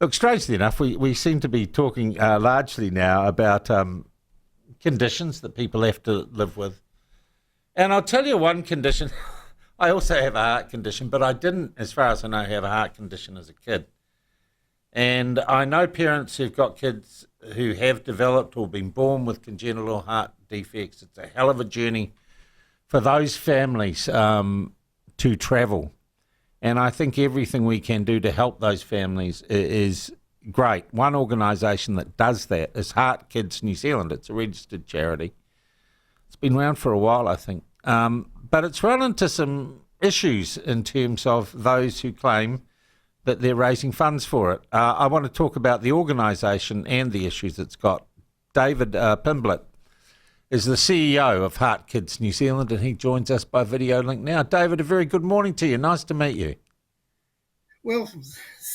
Look, strangely enough, we seem to be talking largely now about conditions that people have to live with. And I'll tell you one condition. I also have a heart condition, but I didn't, as far as I know, have a heart condition as a kid. And I know parents who've got kids who have developed or been born with congenital heart defects. It's a hell of a journey for those families to travel. And I think everything we can do to help those families is great. One organisation that does that is Heart Kids New Zealand. It's a registered charity. It's been around for a while, I think. But it's run into some issues in terms of those who claim that they're raising funds for it. I want to talk about the organisation and the issues it's got. David Pimblott is the CEO of Heart Kids New Zealand, and he joins us by video link now. David, a very good morning to you. Nice to meet you. Well,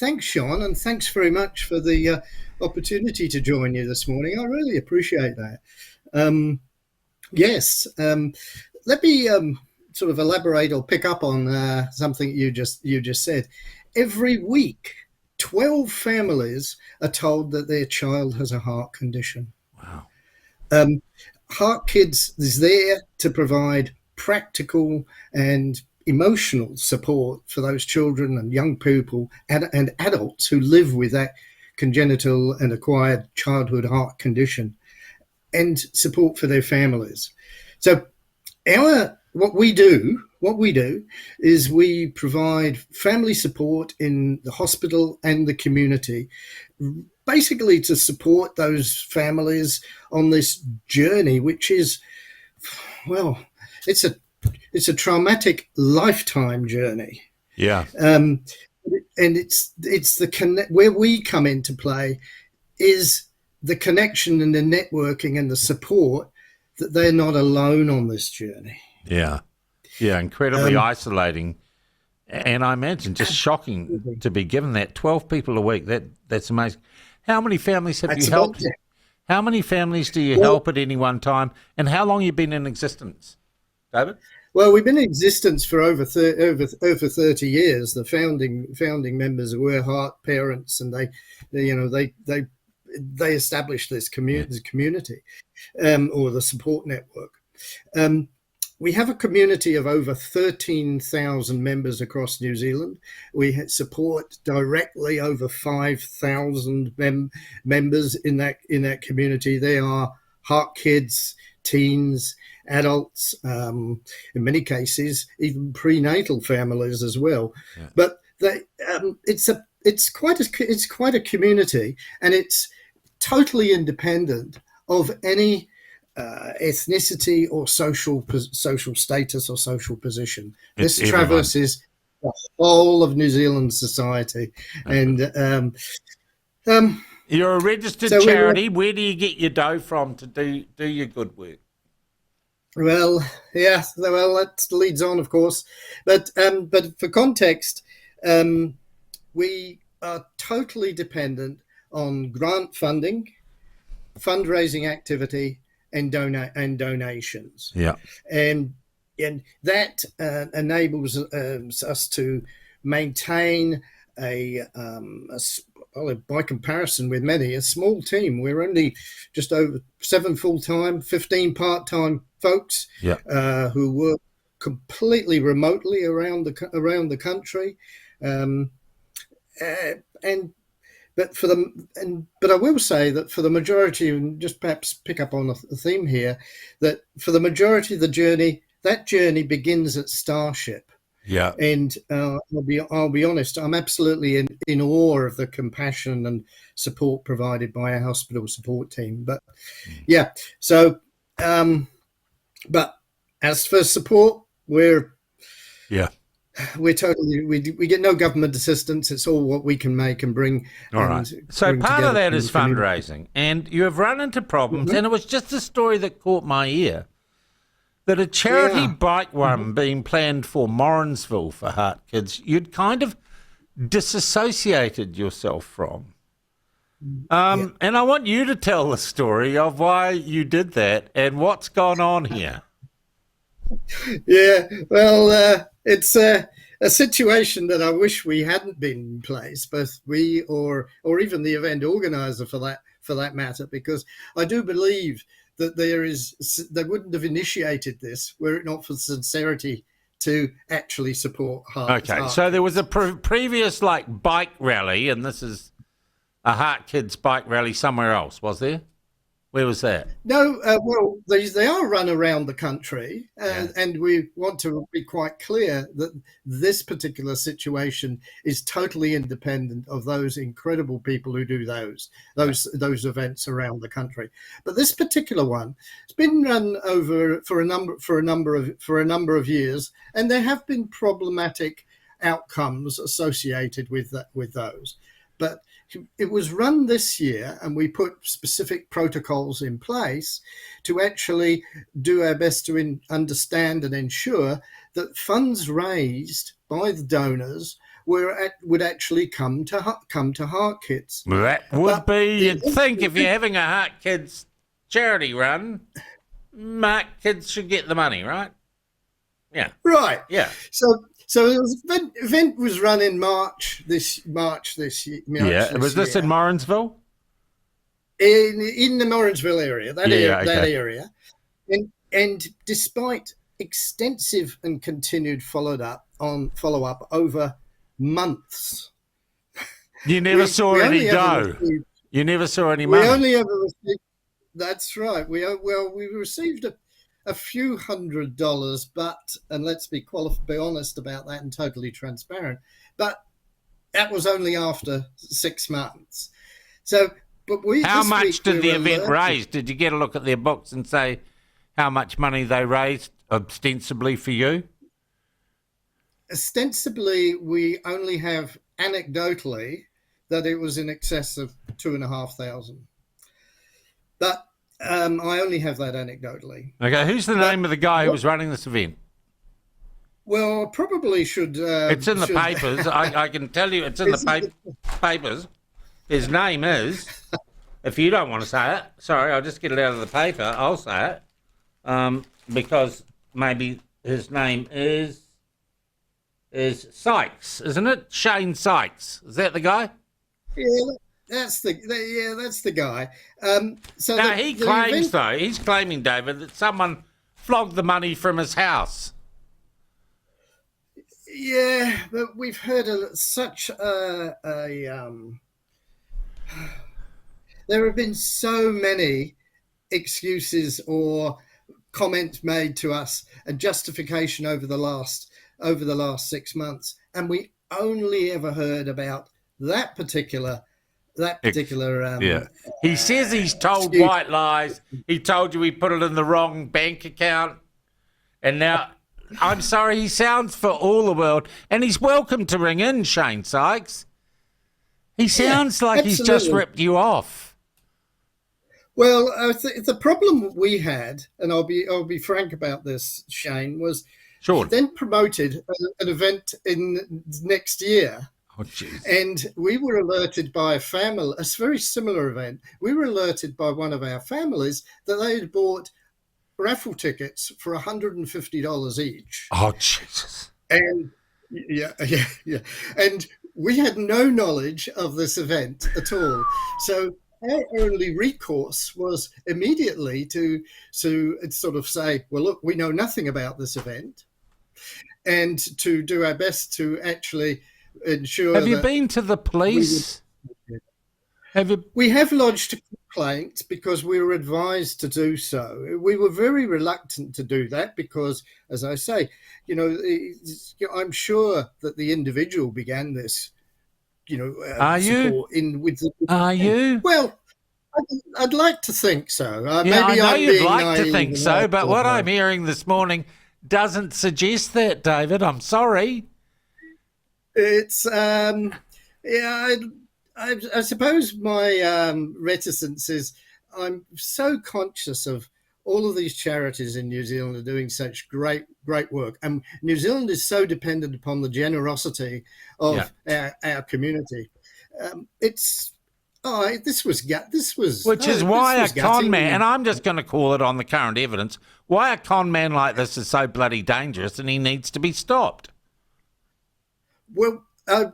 thanks, Sean, and thanks very much for the opportunity to join you this morning. I really appreciate that. Yes, let me sort of elaborate or pick up on something you just said. Every week, 12 families are told that their child has a heart condition. Wow. Heart Kids is there to provide practical and emotional support for those children and young people and adults who live with that congenital and acquired childhood heart condition, and support for their families. So what we do is we provide family support in the hospital and the community, basically to support those families on this journey, which is, well, it's a traumatic lifetime journey. Yeah. And it's the where we come into play is the connection and the networking and the support that they're not alone on this journey. Yeah. Yeah, incredibly isolating. And I imagine just shocking to be given that 12 people a week. That's amazing. How many families have you helped? How many families do you help at any one time? And how long have you been in existence, David? Well, we've been in existence for over 30 years. The founding members were heart parents, and they established this community or the support network. We have a community of over 13,000 members across New Zealand. We support directly over 5,000 members in that community. They are heart kids, teens, adults, in many cases, even prenatal families as well. Yeah. But it's quite a community, and it's totally independent of any ethnicity or social status or social position. This traverses the whole of New Zealand society. And you're a registered charity. Where do you get your dough from to do your good work? Well, yeah, well, that leads on, of course. But for context, we are totally dependent on grant funding, fundraising activity, and donations. Yeah, and that enables us to maintain by comparison with many, a small team. We're only just over 7 full-time, 15 part-time folks who work completely remotely around the country, But I will say that for the majority, and just perhaps pick up on a theme here, that for the majority of the journey, that journey begins at Starship. Yeah. And I'll be honest, I'm absolutely in awe of the compassion and support provided by our hospital support team. But yeah, so but as for support, we're totally, we get no government assistance. It's all what we can make and bring. All right. So part of that is fundraising, and you have run into problems. And it was just a story that caught my ear, that a charity bike run being planned for Morrinsville for Heart Kids, you'd kind of disassociated yourself from. And I want you to tell the story of why you did that and what's gone on here. Yeah, well, it's a situation that I wish we hadn't been in place, both we or even the event organizer for that matter, because I do believe that they wouldn't have initiated this were it not for sincerity to actually support Heart. Okay, so there was a previous like bike rally, and this is a Heart Kids bike rally somewhere else, was there? Where was that? No, well, they are run around the country, and we want to be quite clear that this particular situation is totally independent of those incredible people who do those events around the country. But this particular one, it's been run over for a number of years, and there have been problematic outcomes associated with those. But it was run this year, and we put specific protocols in place to actually do our best to understand and ensure that funds raised by the donors would actually come to Heart Kids. That would be, you'd think, if you're having a Heart Kids charity run, Heart Kids should get the money, right? Yeah. Right. Yeah. So the event was run in March this year. Was this in Morrinsville? In the Morrinsville area, that area, and despite extensive and continued follow up over months, you never saw any dough. You never saw any money. We only ever received. That's right. We received a few $100s, and let's be honest about that and totally transparent, but that was only after 6 months. So, but how much did the event raise? Did you get a look at their books and say how much money they raised ostensibly for you? Ostensibly, we only have anecdotally that it was in excess of 2,500, but I only have that anecdotally. Okay, who's the name of the guy who was running this event? Well, probably should. It's in the papers. I can tell you it's in the papers. His name is, if you don't want to say it, sorry, I'll just get it out of the paper. I'll say it, because maybe his name is Sykes, isn't it? Shane Sykes. Is that the guy? Yeah. That's the guy. So now he claims, though, he's claiming, David, that someone flogged the money from his house. Yeah, but we've heard such there have been so many excuses or comments made to us and justification over the last 6 months, and we only ever heard about that particular. He says he's told white lies. He told you he put it in the wrong bank account. And now, I'm sorry, he sounds for all the world. And he's welcome to ring in, Shane Sykes. He sounds like he's just ripped you off. Well, the problem we had, and I'll be frank about this, Shane, was he then promoted an event in next year. Oh, geez. And we were alerted by a family, a very similar event. We were alerted by one of our families that they had bought raffle tickets for $150 each. Oh, Jesus. And yeah. And we had no knowledge of this event at all. So our only recourse was immediately to sort of say, well, look, we know nothing about this event, and to do our best to actually ensure. Have you been to the police? We have lodged a complaint because we were advised to do so. We were very reluctant to do that because, as I say, I'm sure that the individual began this. Are you? Are you? Well, I'd like to think so. Maybe I know you'd like to think so, but what I'm hearing this morning doesn't suggest that, David. I'm sorry. It's I suppose my reticence is I'm so conscious of all of these charities in New Zealand are doing such great work, and New Zealand is so dependent upon the generosity of our community. This was which is why a con man, and I'm just going to call it on the current evidence, why a con man like this is so bloody dangerous, and he needs to be stopped. Well,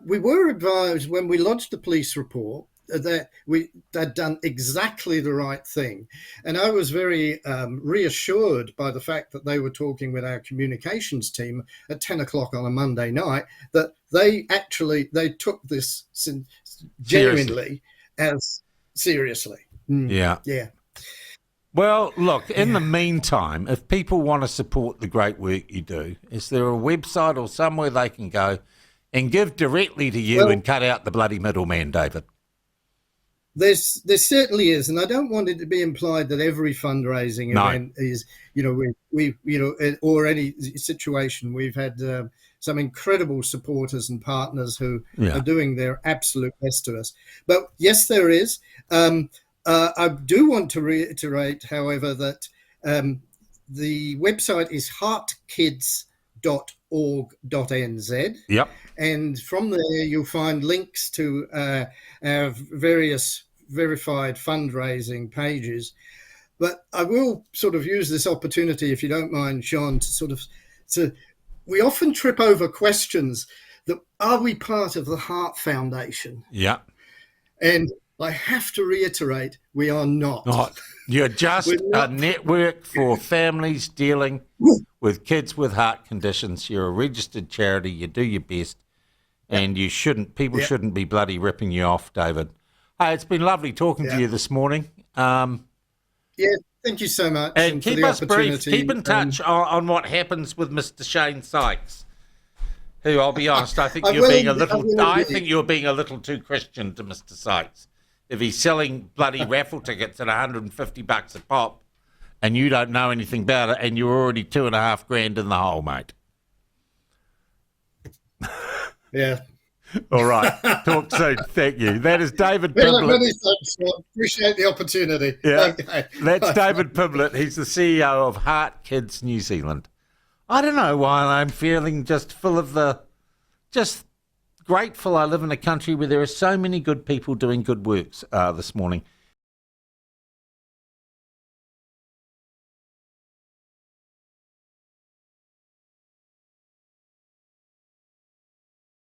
we were advised when we lodged the police report that we had done exactly the right thing. And I was very reassured by the fact that they were talking with our communications team at 10 o'clock on a Monday night, that they took this genuinely as seriously. Yeah. Yeah. Well, look, in the meantime, if people want to support the great work you do, is there a website or somewhere they can go and give directly to you and cut out the bloody middleman, David? There certainly is, and I don't want it to be implied that every fundraising event is, or any situation. We've had some incredible supporters and partners who are doing their absolute best to us. But yes, there is. I do want to reiterate, however, that the website is heartkids.org.nz. Yep. And from there, you'll find links to our various verified fundraising pages. But I will sort of use this opportunity, if you don't mind, Sean, we often trip over questions that, are we part of the Heart Foundation? Yeah. And I have to reiterate, we are not. You're just a network for families dealing with kids with heart conditions. You're a registered charity. You do your best, and people shouldn't be bloody ripping you off, David. Hey, it's been lovely talking to you this morning. Thank you so much. And keep us brief. Keep in touch on what happens with Mr. Shane Sykes, who, I'll be honest, I think you're being a little too Christian to Mr. Sykes. If he's selling bloody raffle tickets at $150 a pop, and you don't know anything about it, and you're already $2,500 in the hole, mate. Yeah. All right. Talk soon. Thank you. That is David Pimblott. Many thanks, Sean. Appreciate the opportunity. Yeah. Okay. That's David Pimblott. He's the CEO of Heart Kids New Zealand. I don't know why I'm feeling just grateful I live in a country where there are so many good people doing good works this morning.